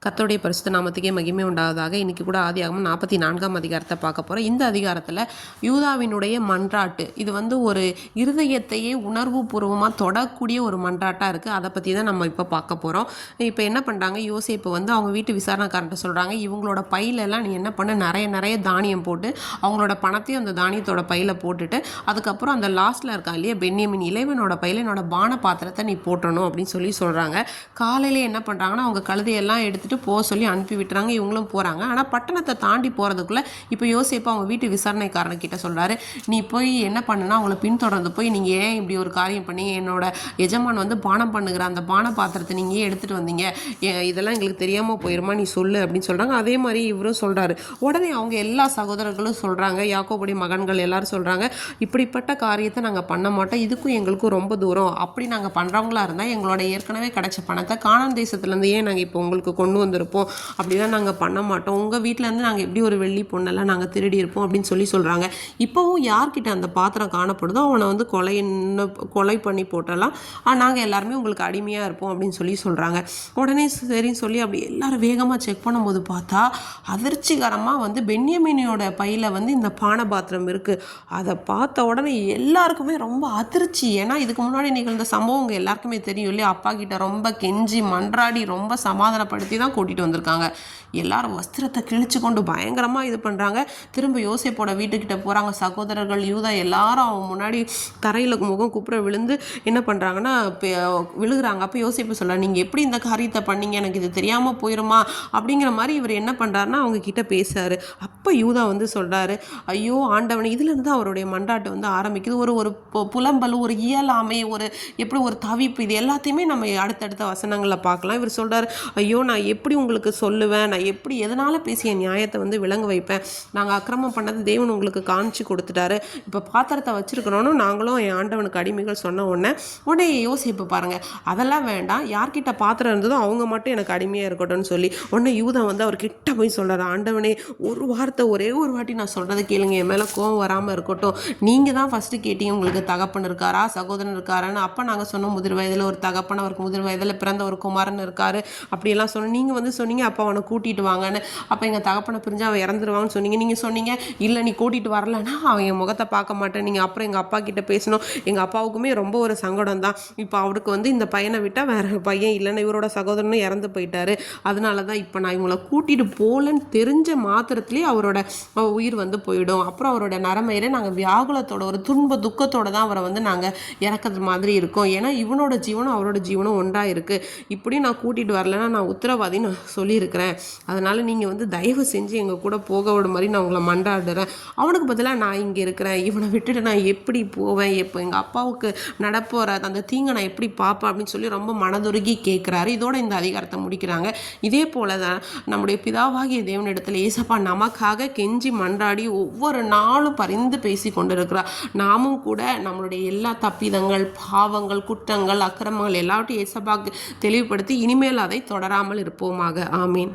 கர்த்தருடைய பரிசுத்த நாமத்துக்கே மகிமை உண்டாவதாக. இன்றைக்கி கூட ஆதியாகமம் 44ஆம் அதிகாரத்தை பார்க்க போகிறோம். இந்த அதிகாரத்தில் யூதாவினுடைய மன்றாட்டு, இது ஒரு இருதயத்தையே உணர்வு பூர்வமாக தொடக்கூடிய ஒரு மன்றாட்டாக இருக்குது. அதை பற்றி தான் நம்ம இப்போ பார்க்க போகிறோம். இப்போ என்ன பண்ணுறாங்க, யோசேப்பு அவங்க வீட்டு விசாரணைக்காரன்ட்ட சொல்கிறாங்க, இவங்களோட பையிலெல்லாம் நீ என்ன பண்ண, நிறைய நிறைய தானியம் போட்டு அவங்களோட பணத்தையும் அந்த தானியத்தோட பையில் போட்டுட்டு, அதுக்கப்புறம் அந்த லாஸ்ட்டில் இருக்கான் இல்லையா பென்யமீன், இளைவனோட பையில் என்னோட பான பாத்திரத்தை நீ போட்டணும் அப்படின்னு சொல்கிறாங்க. காலையில் என்ன பண்ணுறாங்கன்னா, அவங்க கழுதையெல்லாம் எடுத்துகிட்டு போக சொல்லி அனுப்பி விட்டுறாங்க. இவங்களும் போகிறாங்க. ஆனால் பட்டணத்தை தாண்டி போகிறதுக்குள்ளே இப்போ யோசேப்பு அவங்க வீட்டு விசாரணைக்காரன்கிட்ட சொல்கிறாரு, நீ போய் என்ன பண்ணுன்னா அவங்கள பின்தொடர்ந்து போய், நீங்கள் ஏன் இப்படி ஒரு காரியம் பண்ணி என்னோட எஜமான் பானம் பண்ணுகிற அந்த பான பாத்திரத்தை நீங்கள் ஏன் எடுத்துகிட்டு வந்தீங்க, இதெல்லாம் எங்களுக்கு தெரியாமல் போயிருமா, நீ சொல்லு அப்படின்னு சொல்கிறாங்க. அதே மாதிரி இவரும் சொல்கிறாரு. உடனே அவங்க எல்லா சகோதரர்களும் சொல்கிறாங்க, யாக்கோபுடைய மகன்கள் எல்லாரும் சொல்கிறாங்க, இப்படிப்பட்ட காரியத்தை நாங்கள் பண்ண மாட்டோம், இதுக்கும் எங்களுக்கும் ரொம்ப தூரம். அப்படி நாங்கள் பண்ணுறவங்களா இருந்தால் எங்களோட ஏற்கனவே கிடைச்ச பணத்தை கானான் தேசத்துலேருந்து ஏன் நாங்கள் இப்போ உங்களுக்கு கொண்டு வந்திருப்போம், அப்படிலாம் நாங்கள் பண்ண மாட்டோம், உங்கள் வீட்டிலேருந்து நாங்கள் எப்படி ஒரு வெள்ளி பொண்ணெல்லாம் நாங்கள் திருடி இருப்போம் அப்படின்னு சொல்கிறாங்க. இப்போவும் யார்கிட்ட அந்த பாத்திரம் காணப்படுதோ அவனை கொலை பண்ணி போட்டலாம், நாங்கள் எல்லாருமே உங்களுக்கு அடிமையாக இருப்போம் அப்படின்னு சொல்கிறாங்க. உடனே சரின்னு சொல்லி அப்படி எல்லாரும் வேகமாக செக் பண்ணும்போது பார்த்தா அதிர்ச்சிகரமாக பென்யமீனோட பையில் இந்த பான பாத்திரம் இருக்குது. அதை பார்த்த உடனே எல்லாருக்குமே ரொம்ப அதிர்ச்சி. ஏன்னா இதுக்கு முன்னாடி நிகழ்ந்த சம்பவம் உங்கள் எல்லாருக்குமே தெரியும் இல்லையா, அப்பா கிட்ட ரொம்ப கெஞ்சி மன்றாடி ரொம்ப சமாதானப்படுத்தி தான் கூட்டிகிட்டு வந்திருக்காங்க. எல்லாரும் வஸ்திரத்தை கிழிச்சு கொண்டு பயங்கரமாக இது பண்ணுறாங்க. திரும்ப யோசேப்போட வீட்டுக்கிட்ட போகிறாங்க. சகோதரர்கள் யூதா எல்லாரும் அவன் முன்னாடி தரையில் முகம் குப்புற விழுந்து என்ன பண்ணுறாங்கன்னா விழுகிறாங்க. அப்போ யோசேப்பு சொல்ல, நீங்கள் எப்படி இந்த காரியத்தை பண்ணீங்க, எனக்கு இது தெரியாமல் போயிருமா அப்படிங்கிற மாதிரி இவர் என்ன பண்ணுறாருன்னா அவங்க கிட்ட பேசுறாரு. அப்போ யூதா சொல்கிறாரு, ஐயோ ஆண்டவனை, இதுலேருந்து அவருடைய மன்றாட்டு ஆரம்பிக்குது. ஒரு புலம்பல், ஒரு இயலாமை, எப்படி ஒரு தவிப்பு, இது எல்லாத்தையுமே நம்ம அடுத்தடுத்த வசனங்களில் பார்க்கலாம். இவர் சொல்கிறார், ஐயோ நான் எப்படி உங்களுக்கு சொல்லுவேன், நான் எப்படி எதனால் பேசி என் நியாயத்தை விளங்க வைப்பேன், நாங்கள் அக்கிரமம் பண்ணது தேவன் உங்களுக்கு காமிச்சு கொடுத்துட்டாரு, இப்போ பாத்திரத்தை வச்சுருக்கணும்னு நாங்களும் என் ஆண்டவனுக்கு அடிமைகள் சொன்ன உடனே யோசிப்பு பாருங்கள், அதெல்லாம் வேண்டாம், யார்கிட்ட பாத்திரம் இருந்ததோ அவங்க மட்டும் எனக்கு அடிமையாக இருக்கட்டும்னு சொல்லி உடனே யூதா அவர் கிட்ட போய் சொல்கிறார், ஆண்டவனே ஒரு வார்த்தை, ஒரே ஒரு வாட்டி நான் சொல்கிறத கேளுங்க, என் மேலே கோவம் வராமல் இருக்கட்டும், நீங்கள் தான் ஃபஸ்ட்டு கேட்டீங்க உங்களுக்கு தகப்பன் இருக்காரா சகோதரன் இருக்காரான்னு. அப்போ நாங்கள் சொன்னோம் முதிர் வயதில் ஒரு தகப்பன், அவருக்கு முதிர் வயதில் பிறந்த ஒரு குமாரன் இருக்கார் அப்படியெல்லாம் சொன்னோம். நீங்கள் சொன்னீங்க அப்போ அவனை கூட்டிகிட்டு வாங்கன்னு, அப்போ எங்கள் தகப்பனை பிரிஞ்சு அவன் இறந்துருவாங்கன்னு சொன்னீங்க. நீங்கள் சொன்னீங்க இல்லை நீ கூட்டிகிட்டு வரலன்னா அவன் என் முகத்தை பார்க்க மாட்டேன். நீங்கள் அப்புறம் எங்கள் அப்பா கிட்ட பேசணும். எங்கள் அப்பாவுக்குமே ரொம்ப ஒரு சங்கடம் தான், இப்போ அவருக்கு இந்த பையனை விட்டால் வேறு பையன் இல்லைன்னா இவரோட சகோதரனும் இறந்து போயிட்டாரு, அதனால தான் இப்போ நான் இவங்களை கூட்டிகிட்டு போகலன்னு தெரிஞ்ச மாத்திரத்துலேயே அவரோட உயிர் போயிடும். அப்புறம் அவரோட நரமையில நாங்கள் வியாகுலத்தோட ஒரு துன்ப துக்கத்தோட தான் அவரை நாங்கள் இறக்கிறது மாதிரி இருக்கோம். ஏன்னா இவனோட ஜீவனும் அவரோட ஜீவனும் ஒன்றாக இருக்குது. இப்படி நான் கூட்டிகிட்டு வரலன்னா நான் உத்தரவாதி நான் சொல்லியிருக்கிறேன். அதனால் நீங்கள் தயவு செஞ்சு எங்கள் கூட போக விட மாதிரி நான் உங்களை மன்றாடுறேன். அவனுக்கு பதிலாக நான் இங்கே இருக்கிறேன், இவனை விட்டுட்டு நான் எப்படி போவேன், எப்போ எங்கள் அப்பாவுக்கு நடப்போகிற அந்த தீங்கை நான் எப்படி பார்ப்பேன் அப்படின்னு சொல்லி ரொம்ப மனதுருகி கேட்குறாரு. இதோட இந்த அதிகாரத்தை முடிக்கிறாங்க. இதே போல தான் நம்முடைய பிதாவாகிய தேவனிடத்தில் ஏசப்பா நமக்காக கெஞ்சி மன்றாடி ஒவ்வொரு நாளும் பரிந்து பேசி கொண்டிருக்கிறார். நாமும் கூட நம்மளுடைய எல்லா தப்பிதங்கள், பாவங்கள், குற்றங்கள், அக்கிரமங்கள் எல்லாவற்றையும் ஏசப்பாக்கு தெளிவுபடுத்தி இனிமேல் அதை தொடராமல் இருப்போமாக. ஆமீன்.